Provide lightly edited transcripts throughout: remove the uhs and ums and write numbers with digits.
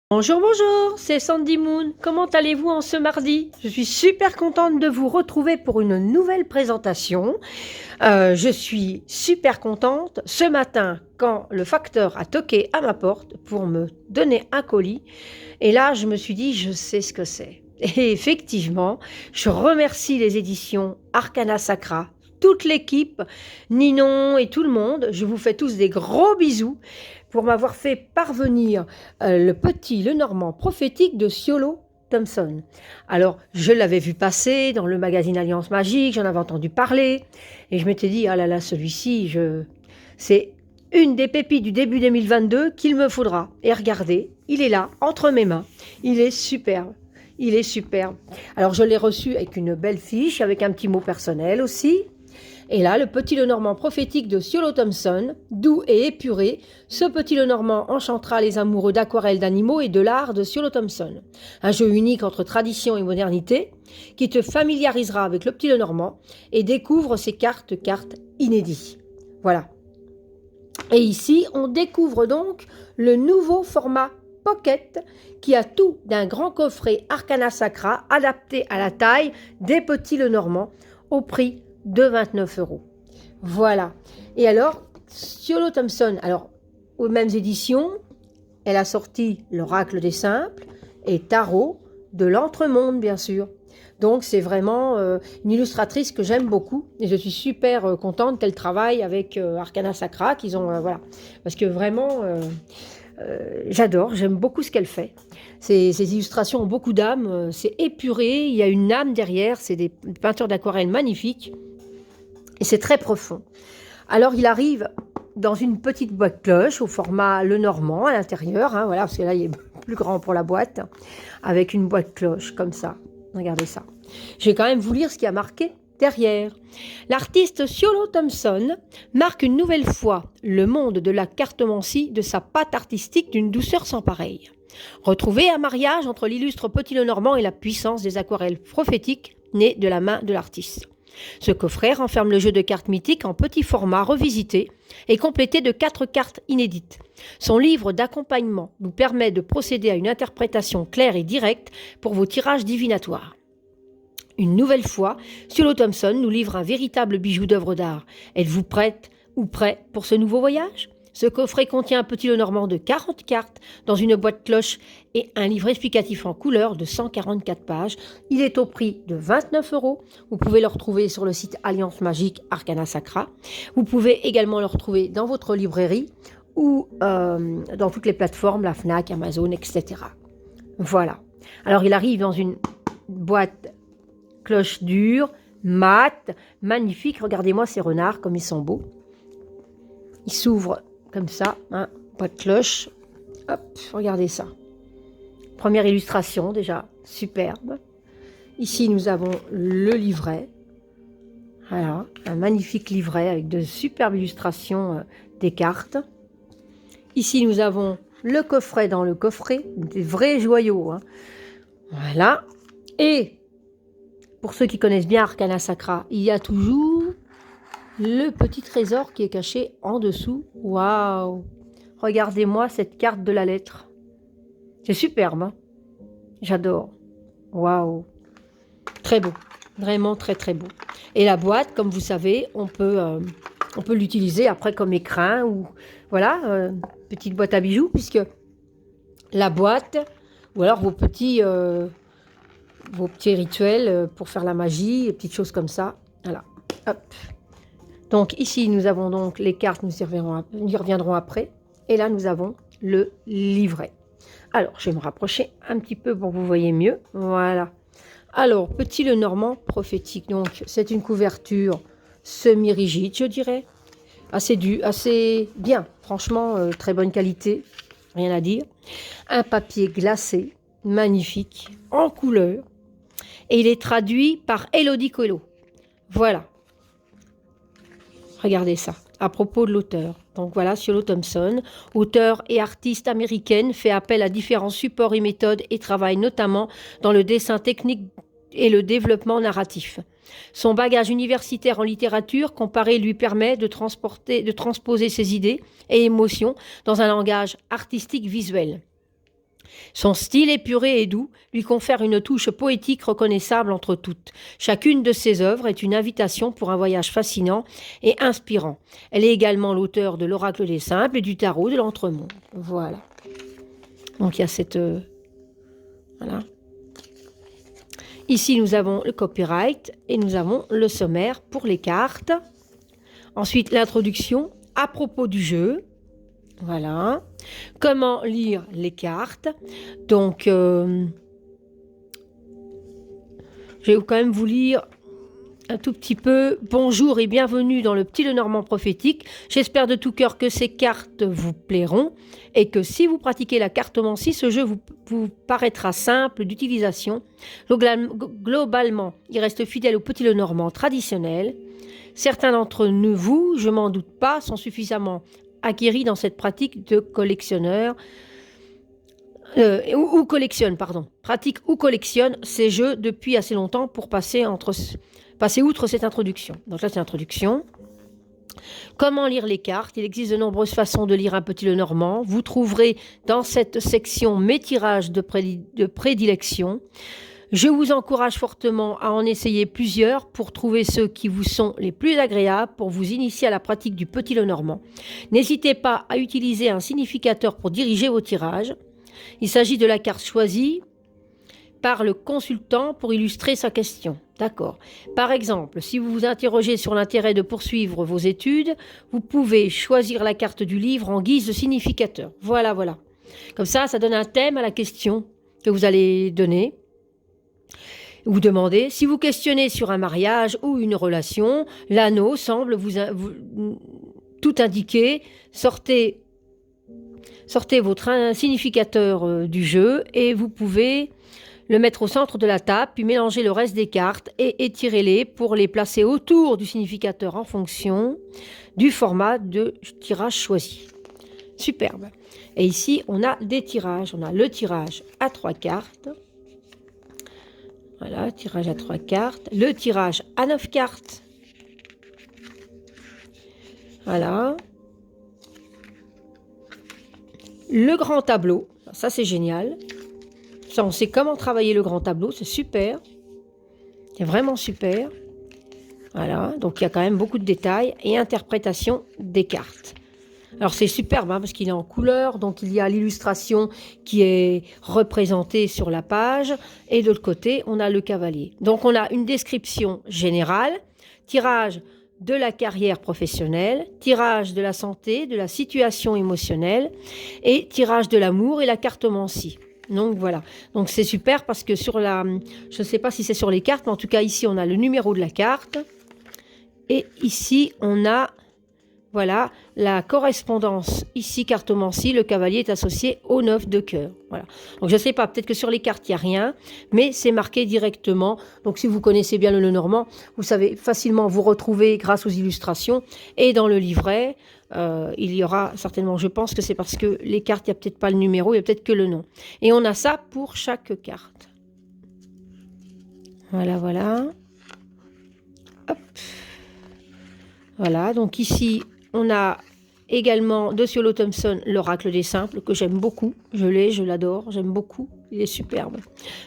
Bonjour, bonjour, c'est Sandy Moon. Comment allez-vous en ce mardi? Je suis super contente de vous retrouver pour une nouvelle présentation. Je suis super contente ce matin quand le facteur a toqué à ma porte pour me donner un colis. Et là, je me suis dit, je sais ce que c'est. Et effectivement, je remercie les éditions Arcana Sacra, toute l'équipe, Ninon et tout le monde. Je vous fais tous des gros bisous pour m'avoir fait parvenir le petit Lenormand prophétique de Siolo Thompson. Alors, je l'avais vu passer dans le magazine Alliance Magique, j'en avais entendu parler, et je m'étais dit, ah là là, celui-ci, c'est une des pépites du début 2022 qu'il me faudra. Et regardez, il est là, entre mes mains, il est superbe. Il est superbe. Alors, je l'ai reçu avec une belle fiche, avec un petit mot personnel aussi. Et là, le petit Lenormand prophétique de Siolo Thompson, doux et épuré, ce petit Lenormand enchantera les amoureux d'aquarelles d'animaux et de l'art de Siolo Thompson. Un jeu unique entre tradition et modernité, qui te familiarisera avec le petit Lenormand et découvre ses cartes inédites. Voilà. Et ici, on découvre donc le nouveau format Pocket, qui a tout d'un grand coffret Arcana Sacra adapté à la taille des petits Lenormand au prix de 29 €. Voilà. Et alors, Siolo Thompson, alors, aux mêmes éditions, elle a sorti l'Oracle des Simples et Tarot de l'Entremonde, bien sûr. Donc, c'est vraiment une illustratrice que j'aime beaucoup. Et je suis super contente qu'elle travaille avec Arcana Sacra, qu'ils ont, voilà. Parce que vraiment, j'adore, j'aime beaucoup ce qu'elle fait. Ces illustrations ont beaucoup d'âme, c'est épuré, il y a une âme derrière, c'est des peintures d'aquarelle magnifiques. Et c'est très profond. Alors, il arrive dans une petite boîte cloche au format Lenormand à l'intérieur, hein, voilà, parce que là, il est plus grand pour la boîte, avec une boîte cloche comme ça. Regardez ça. Je vais quand même vous lire ce qui a marqué derrière. L'artiste Siolo Thompson marque une nouvelle fois le monde de la cartomancie de sa patte artistique d'une douceur sans pareille. Retrouvez un mariage entre l'illustre petit Lenormand et la puissance des aquarelles prophétiques nées de la main de l'artiste. Ce coffret renferme le jeu de cartes mythiques en petit format revisité et complété de 4 cartes inédites. Son livre d'accompagnement nous permet de procéder à une interprétation claire et directe pour vos tirages divinatoires. Une nouvelle fois, Siolo Thompson nous livre un véritable bijou d'œuvre d'art. Êtes-vous prête ou prêt pour ce nouveau voyage ? Ce coffret contient un petit Lenormand de 40 cartes dans une boîte cloche et un livre explicatif en couleur de 144 pages. Il est au prix de 29 €. Vous pouvez le retrouver sur le site Alliance Magique Arcana Sacra. Vous pouvez également le retrouver dans votre librairie ou dans toutes les plateformes, la Fnac, Amazon, etc. Voilà. Alors, il arrive dans une boîte cloche dure, mate, magnifique. Regardez-moi ces renards, comme ils sont beaux. Ils s'ouvrent comme ça, hein, boîte cloche. Hop, regardez ça. Première illustration déjà, superbe. Ici, nous avons le livret. Voilà, un magnifique livret avec de superbes illustrations des cartes. Ici, nous avons le coffret dans le coffret, des vrais joyaux, hein. Voilà. Et pour ceux qui connaissent bien Arcana Sacra, il y a toujours le petit trésor qui est caché en dessous. Waouh! Regardez-moi cette carte de la lettre. C'est superbe, hein? J'adore. Waouh! Très beau. Vraiment très très beau. Et la boîte, comme vous savez, on peut l'utiliser après comme écrin ou voilà, petite boîte à bijoux, puisque la boîte, ou alors vos petits rituels pour faire la magie, des petites choses comme ça. Voilà. Hop. Donc ici, nous avons donc les cartes, nous y reviendrons après. Et là, nous avons le livret. Alors, je vais me rapprocher un petit peu pour que vous voyez mieux. Voilà. Alors, petit Lenormand prophétique. Donc, c'est une couverture semi-rigide, je dirais. Assez bien. Franchement, très bonne qualité. Rien à dire. Un papier glacé, magnifique, en couleur. Et il est traduit par Elodie Coelho. Voilà. Regardez ça, à propos de l'auteur. Donc voilà, Siolo Thompson, auteure et artiste américaine, fait appel à différents supports et méthodes et travaille notamment dans le dessin technique et le développement narratif. Son bagage universitaire en littérature comparé lui permet de transposer ses idées et émotions dans un langage artistique visuel. Son style épuré et doux lui confère une touche poétique reconnaissable entre toutes. Chacune de ses œuvres est une invitation pour un voyage fascinant et inspirant. Elle est également l'auteure de l'Oracle des Simples et du Tarot de l'Entremonde. Voilà. Donc il y a cette... voilà. Ici, nous avons le copyright et nous avons le sommaire pour les cartes. Ensuite, l'introduction à propos du jeu. Voilà. Comment lire les cartes. Donc, je vais quand même vous lire un tout petit peu. Bonjour et bienvenue dans le Petit Lenormand prophétique. J'espère de tout cœur que ces cartes vous plairont et que si vous pratiquez la cartomancie, ce jeu vous paraîtra simple d'utilisation. Globalement, il reste fidèle au Petit Lenormand traditionnel. Certains d'entre vous, je m'en doute pas, sont suffisamment acquéris dans cette pratique de collectionneur pratique ou collectionne ces jeux depuis assez longtemps pour passer outre cette introduction. Donc là, c'est l'introduction. Comment lire les cartes? Il existe de nombreuses façons de lire un Petit Lenormand. Vous trouverez dans cette section mes tirages de prédilection. Je vous encourage fortement à en essayer plusieurs pour trouver ceux qui vous sont les plus agréables pour vous initier à la pratique du Petit Lenormand. N'hésitez pas à utiliser un significateur pour diriger vos tirages. Il s'agit de la carte choisie par le consultant pour illustrer sa question. D'accord. Par exemple, si vous vous interrogez sur l'intérêt de poursuivre vos études, vous pouvez choisir la carte du livre en guise de significateur. Voilà, voilà. Comme ça donne un thème à la question que vous allez donner. Vous demandez, si vous questionnez sur un mariage ou une relation, l'anneau semble vous tout indiquer. Sortez votre significateur du jeu et vous pouvez le mettre au centre de la table, puis mélanger le reste des cartes et étirez-les pour les placer autour du significateur en fonction du format de tirage choisi. Superbe. Et ici, on a des tirages. On a le tirage à 3 cartes. Voilà, tirage à 3 cartes. Le tirage à 9 cartes. Voilà. Le grand tableau. Ça, c'est génial. Ça, on sait comment travailler le grand tableau. C'est super. C'est vraiment super. Voilà. Donc, il y a quand même beaucoup de détails et interprétation des cartes. Alors c'est superbe parce qu'il est en couleur, donc il y a l'illustration qui est représentée sur la page et de l'autre côté on a le cavalier. Donc on a une description générale, tirage de la carrière professionnelle, tirage de la santé, de la situation émotionnelle et tirage de l'amour et la cartomancie. Donc voilà, donc c'est super parce que je ne sais pas si c'est sur les cartes, mais en tout cas ici on a le numéro de la carte et ici on a... Voilà, la correspondance, ici, cartomancie, le cavalier est associé au 9 de cœur. Voilà. Donc, je ne sais pas, peut-être que sur les cartes, il n'y a rien, mais c'est marqué directement. Donc, si vous connaissez bien le Lenormand, vous savez facilement vous retrouver grâce aux illustrations. Et dans le livret, il y aura certainement, je pense que c'est parce que les cartes, il n'y a peut-être pas le numéro, il y a peut-être que le nom. Et on a ça pour chaque carte. Voilà, voilà. Hop. Voilà, donc ici... On a également de Ciolo Thompson, l'Oracle des Simples, que j'aime beaucoup. Je l'adore, j'aime beaucoup. Il est superbe.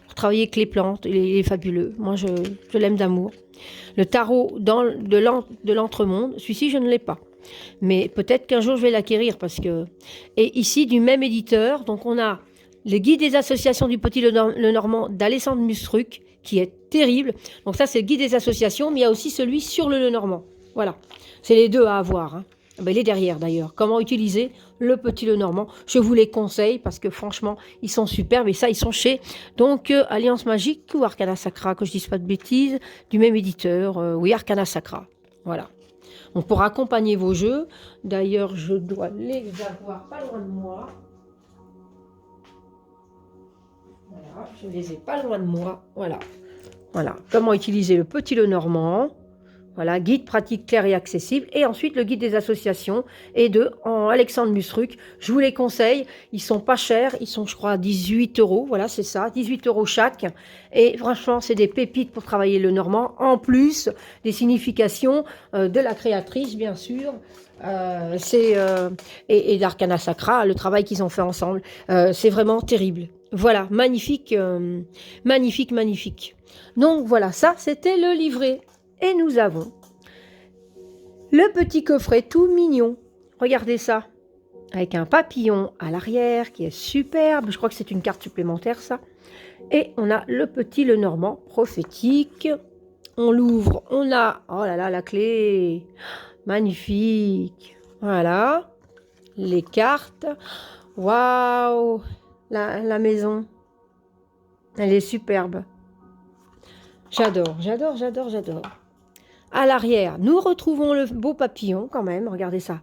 Pour travailler avec les plantes, il est fabuleux. Moi, je l'aime d'amour. Le tarot de l'Entremonde, celui-ci, je ne l'ai pas. Mais peut-être qu'un jour, je vais l'acquérir parce que... Et ici, du même éditeur, donc on a le guide des associations du Petit Lenormand d'Alessandre Mustruc, qui est terrible. Donc ça, c'est le guide des associations, mais il y a aussi celui sur le Lenormand. Voilà. C'est les deux à avoir, hein. Ben, il est derrière d'ailleurs. Comment utiliser le Petit Lenormand? Je vous les conseille parce que franchement, ils sont superbes. Et ça, ils sont chez donc Alliance Magique ou Arcana Sacra, que je ne dise pas de bêtises, du même éditeur. Oui, Arcana Sacra. Voilà. Donc pour accompagner vos jeux, d'ailleurs, je dois les avoir pas loin de moi. Voilà, je les ai pas loin de moi. Voilà. Voilà. Comment utiliser le Petit Lenormand? Voilà, guide pratique clair et accessible. Et ensuite, le guide des associations et en Alexandre Musruc. Je vous les conseille. Ils sont pas chers. Ils sont, je crois, 18 euros. Voilà, c'est ça. 18 euros chaque. Et franchement, c'est des pépites pour travailler le normand. En plus des significations de la créatrice, bien sûr. Et d'Arcana Sacra, le travail qu'ils ont fait ensemble. C'est vraiment terrible. Voilà, magnifique, magnifique, magnifique. Donc voilà, ça, c'était le livret. Et nous avons le petit coffret tout mignon. Regardez ça. Avec un papillon à l'arrière qui est superbe. Je crois que c'est une carte supplémentaire, ça. Et on a le petit Lenormand prophétique. On l'ouvre. On a, oh là là, la clé. Magnifique. Voilà. Les cartes. Waouh. La maison. Elle est superbe. J'adore, j'adore, j'adore, j'adore. À l'arrière, nous retrouvons le beau papillon quand même, regardez ça.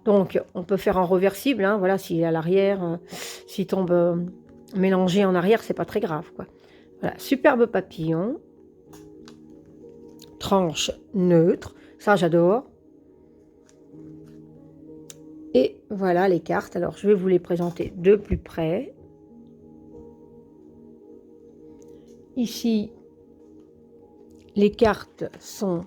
Donc, on peut faire en reversible, hein, voilà, si à l'arrière, s'il tombe mélangé en arrière, c'est pas très grave, quoi. Voilà, superbe papillon. Tranche neutre, ça j'adore. Et voilà les cartes, alors je vais vous les présenter de plus près. Ici, les cartes sont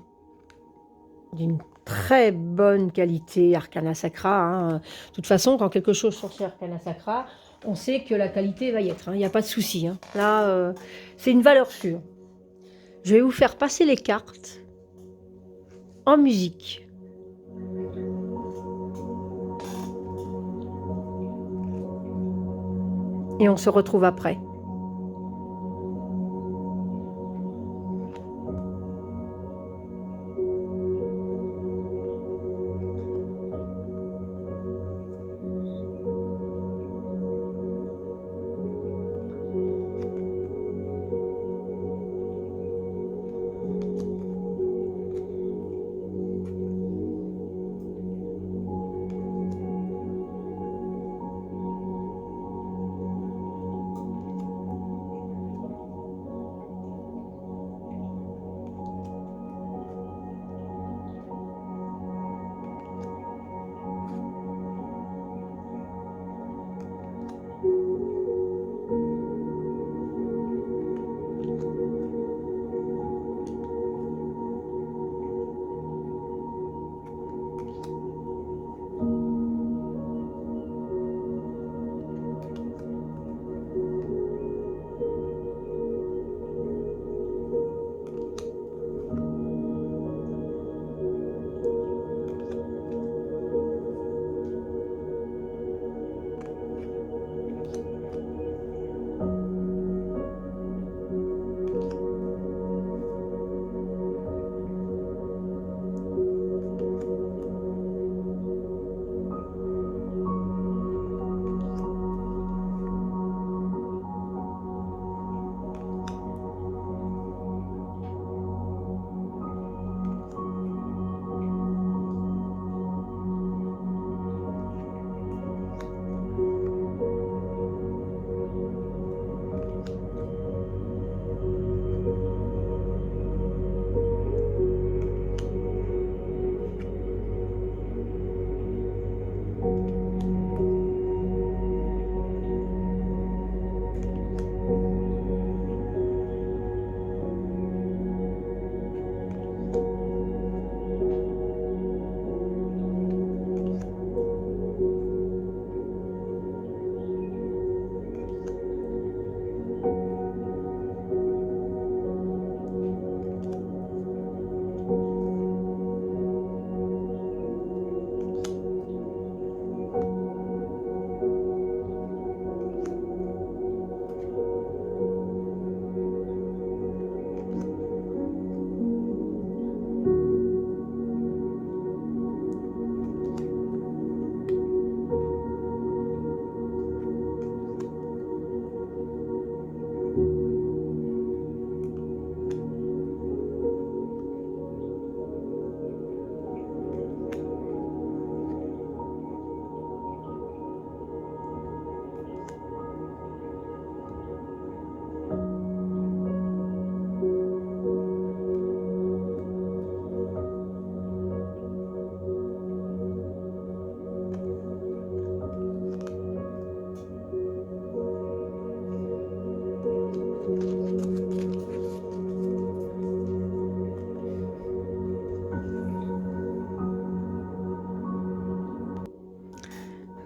d'une très bonne qualité, Arcana Sacra. Hein. De toute façon, quand quelque chose sort chez Arcana Sacra, on sait que la qualité va y être. Il n'y a pas de souci. Hein. Là, c'est une valeur sûre. Je vais vous faire passer les cartes en musique. Et on se retrouve après.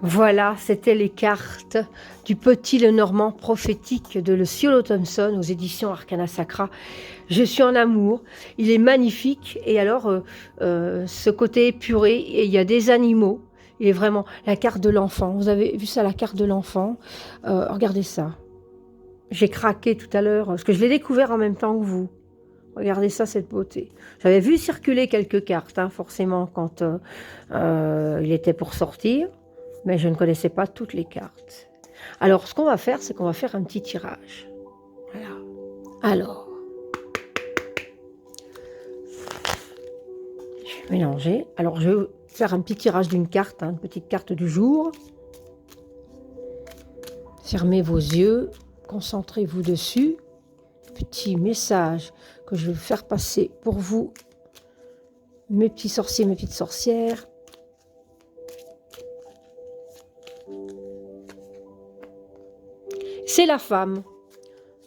Voilà, c'était les cartes du Petit Lenormand prophétique de Luciolo Thompson aux éditions Arcana Sacra. Je suis en amour, il est magnifique. Et alors, ce côté épuré, et il y a des animaux. Il est vraiment la carte de l'enfant. Vous avez vu ça, la carte de l'enfant? Regardez ça. J'ai craqué tout à l'heure, parce que je l'ai découvert en même temps que vous. Regardez ça, cette beauté. J'avais vu circuler quelques cartes, hein, forcément, quand il était pour sortir. Mais je ne connaissais pas toutes les cartes. Alors, ce qu'on va faire, c'est qu'on va faire un petit tirage. Voilà. Alors, je vais mélanger. Alors, je vais faire un petit tirage d'une carte, hein, une petite carte du jour. Fermez vos yeux, concentrez-vous dessus. Petit message que je vais faire passer pour vous, mes petits sorciers, mes petites sorcières. C'est la femme.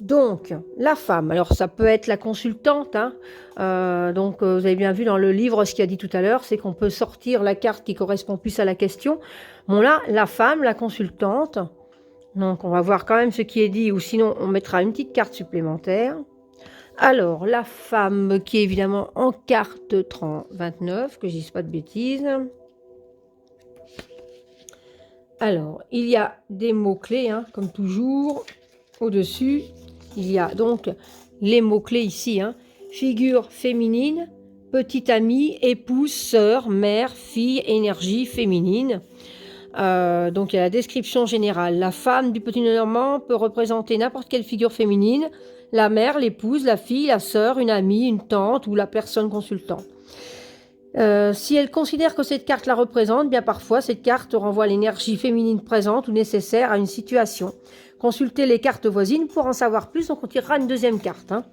Donc, la femme, alors ça peut être la consultante, hein. Vous avez bien vu dans le livre ce qu'il a dit tout à l'heure, c'est qu'on peut sortir la carte qui correspond plus à la question. Bon là, la femme, la consultante, donc on va voir quand même ce qui est dit, ou sinon on mettra une petite carte supplémentaire. Alors, la femme qui est évidemment en carte 29, que je ne dise pas de bêtises. Alors, il y a des mots-clés, hein, comme toujours. Au-dessus, il y a donc les mots-clés ici. Hein. Figure féminine, petite amie, épouse, sœur, mère, fille, énergie féminine. Donc, il y a la description générale. La femme du Petit Lenormand peut représenter n'importe quelle figure féminine. La mère, l'épouse, la fille, la sœur, une amie, une tante ou la personne consultante. Si elle considère que cette carte la représente, bien parfois cette carte renvoie l'énergie féminine présente ou nécessaire à une situation. Consultez les cartes voisines pour en savoir plus, donc on tirera une deuxième carte. Hein.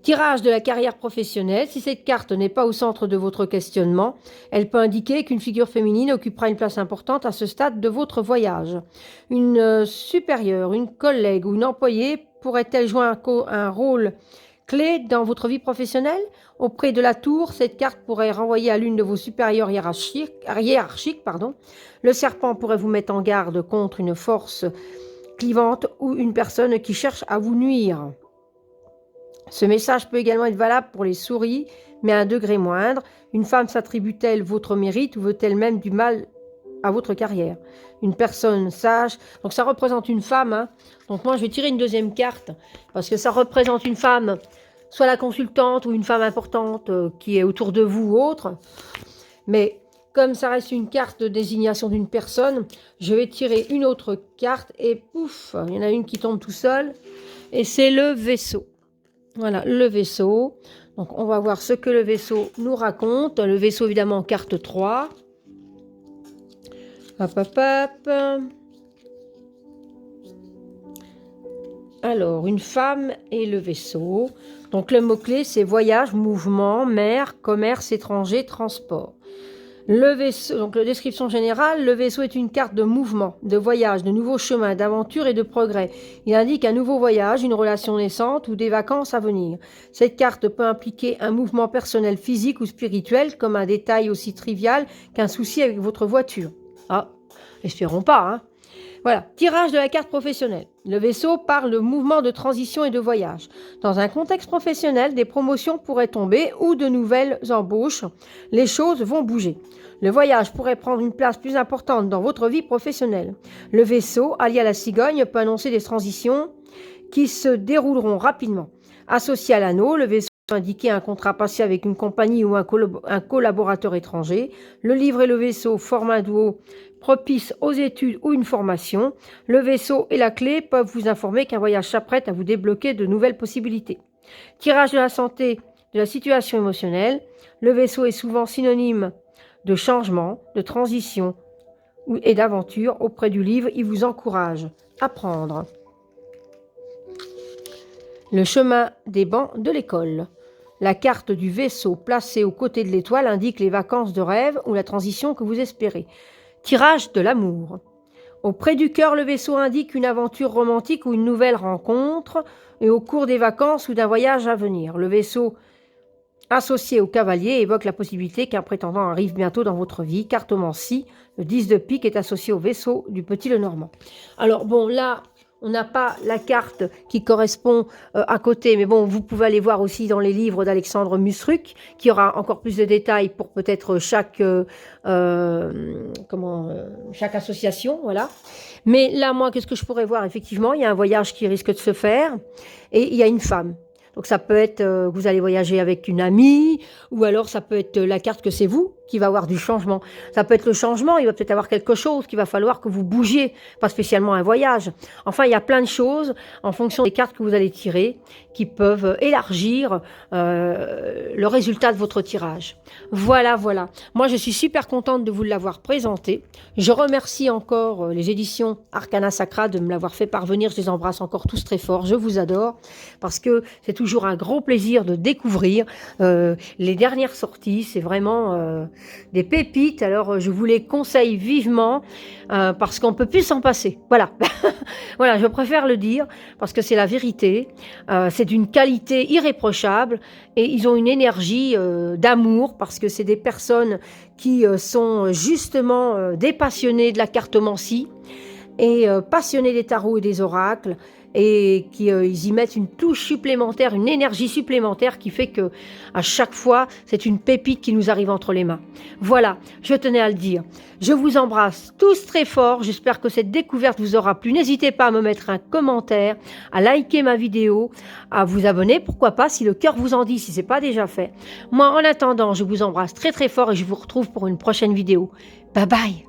Tirage de la carrière professionnelle. Si cette carte n'est pas au centre de votre questionnement, elle peut indiquer qu'une figure féminine occupera une place importante à ce stade de votre voyage. Une supérieure, une collègue ou une employée pourrait-elle jouer un rôle clé dans votre vie professionnelle? Auprès de la tour, cette carte pourrait renvoyer à l'une de vos supérieurs hiérarchiques. Le serpent pourrait vous mettre en garde contre une force clivante ou une personne qui cherche à vous nuire. Ce message peut également être valable pour les souris, mais à un degré moindre. Une femme s'attribue-t-elle votre mérite ou veut-elle même du mal à votre carrière? Une personne sage, donc ça représente une femme. Hein. Donc moi je vais tirer une deuxième carte, parce que ça représente une femme, soit la consultante ou une femme importante qui est autour de vous ou autre. Mais comme ça reste une carte de désignation d'une personne, je vais tirer une autre carte et pouf, il y en a une qui tombe tout seul. Et c'est le vaisseau. Voilà, le vaisseau. Donc, on va voir ce que le vaisseau nous raconte. Le vaisseau, évidemment, en carte 3. Hop, hop, hop. Alors, une femme et le vaisseau. Donc, le mot-clé, c'est voyage, mouvement, mer, commerce étranger, transport. Le vaisseau, donc la description générale, le vaisseau est une carte de mouvement, de voyage, de nouveaux chemins, d'aventure et de progrès. Il indique un nouveau voyage, une relation naissante ou des vacances à venir. Cette carte peut impliquer un mouvement personnel physique ou spirituel, comme un détail aussi trivial qu'un souci avec votre voiture. Ah, espérons pas, hein. Voilà, tirage de la carte professionnelle. Le vaisseau parle de mouvement de transition et de voyage. Dans un contexte professionnel, des promotions pourraient tomber ou de nouvelles embauches. Les choses vont bouger. Le voyage pourrait prendre une place plus importante dans votre vie professionnelle. Le vaisseau, allié à la cigogne, peut annoncer des transitions qui se dérouleront rapidement. Associé à l'anneau, le vaisseau peut indiquer un contrat passé avec une compagnie ou un collaborateur étranger. Le livre et le vaisseau forment un duo propice aux études ou une formation. Le vaisseau et la clé peuvent vous informer qu'un voyage s'apprête à vous débloquer de nouvelles possibilités. Tirage de la santé, de la situation émotionnelle. Le vaisseau est souvent synonyme de changement, de transition et d'aventure. Auprès du livre, il vous encourage à prendre le chemin des bancs de l'école. La carte du vaisseau placée aux côtés de l'étoile indique les vacances de rêve ou la transition que vous espérez. Tirage de l'amour. Auprès du cœur, le vaisseau indique une aventure romantique ou une nouvelle rencontre et au cours des vacances ou d'un voyage à venir. Le vaisseau associé au cavalier évoque la possibilité qu'un prétendant arrive bientôt dans votre vie. Cartomancie, le 10 de pique est associé au vaisseau du petit Lenormand. Alors bon, là, on n'a pas la carte qui correspond à côté, mais bon, vous pouvez aller voir aussi dans les livres d'Alexandre Musruc, qui aura encore plus de détails pour peut-être chaque association, voilà. Mais là, moi, qu'est-ce que je pourrais voir? Effectivement, il y a un voyage qui risque de se faire, et il y a une femme. Donc ça peut être que vous allez voyager avec une amie, ou alors ça peut être la carte que c'est vous qui va avoir du changement. Ça peut être le changement, il va peut-être avoir quelque chose qu'il va falloir que vous bougiez, pas spécialement un voyage. Enfin, il y a plein de choses en fonction des cartes que vous allez tirer qui peuvent élargir le résultat de votre tirage. Voilà, voilà. Moi, je suis super contente de vous l'avoir présenté. Je remercie encore les éditions Arcana Sacra de me l'avoir fait parvenir. Je les embrasse encore tous très fort. Je vous adore parce que c'est toujours un gros plaisir de découvrir les dernières sorties. C'est vraiment des pépites. Alors, je vous les conseille vivement parce qu'on ne peut plus s'en passer. Voilà. Voilà, je préfère le dire parce que c'est la vérité. C'est d'une qualité irréprochable et ils ont une énergie d'amour parce que c'est des personnes qui sont justement des passionnés de la cartomancie et passionnés des tarots et des oracles et qui ils y mettent une touche supplémentaire, une énergie supplémentaire qui fait que à chaque fois, c'est une pépite qui nous arrive entre les mains. Voilà, je tenais à le dire. Je vous embrasse tous très fort. J'espère que cette découverte vous aura plu. N'hésitez pas à me mettre un commentaire, à liker ma vidéo, à vous abonner, pourquoi pas, si le cœur vous en dit, si ce n'est pas déjà fait. Moi, en attendant, je vous embrasse très très fort et je vous retrouve pour une prochaine vidéo. Bye bye!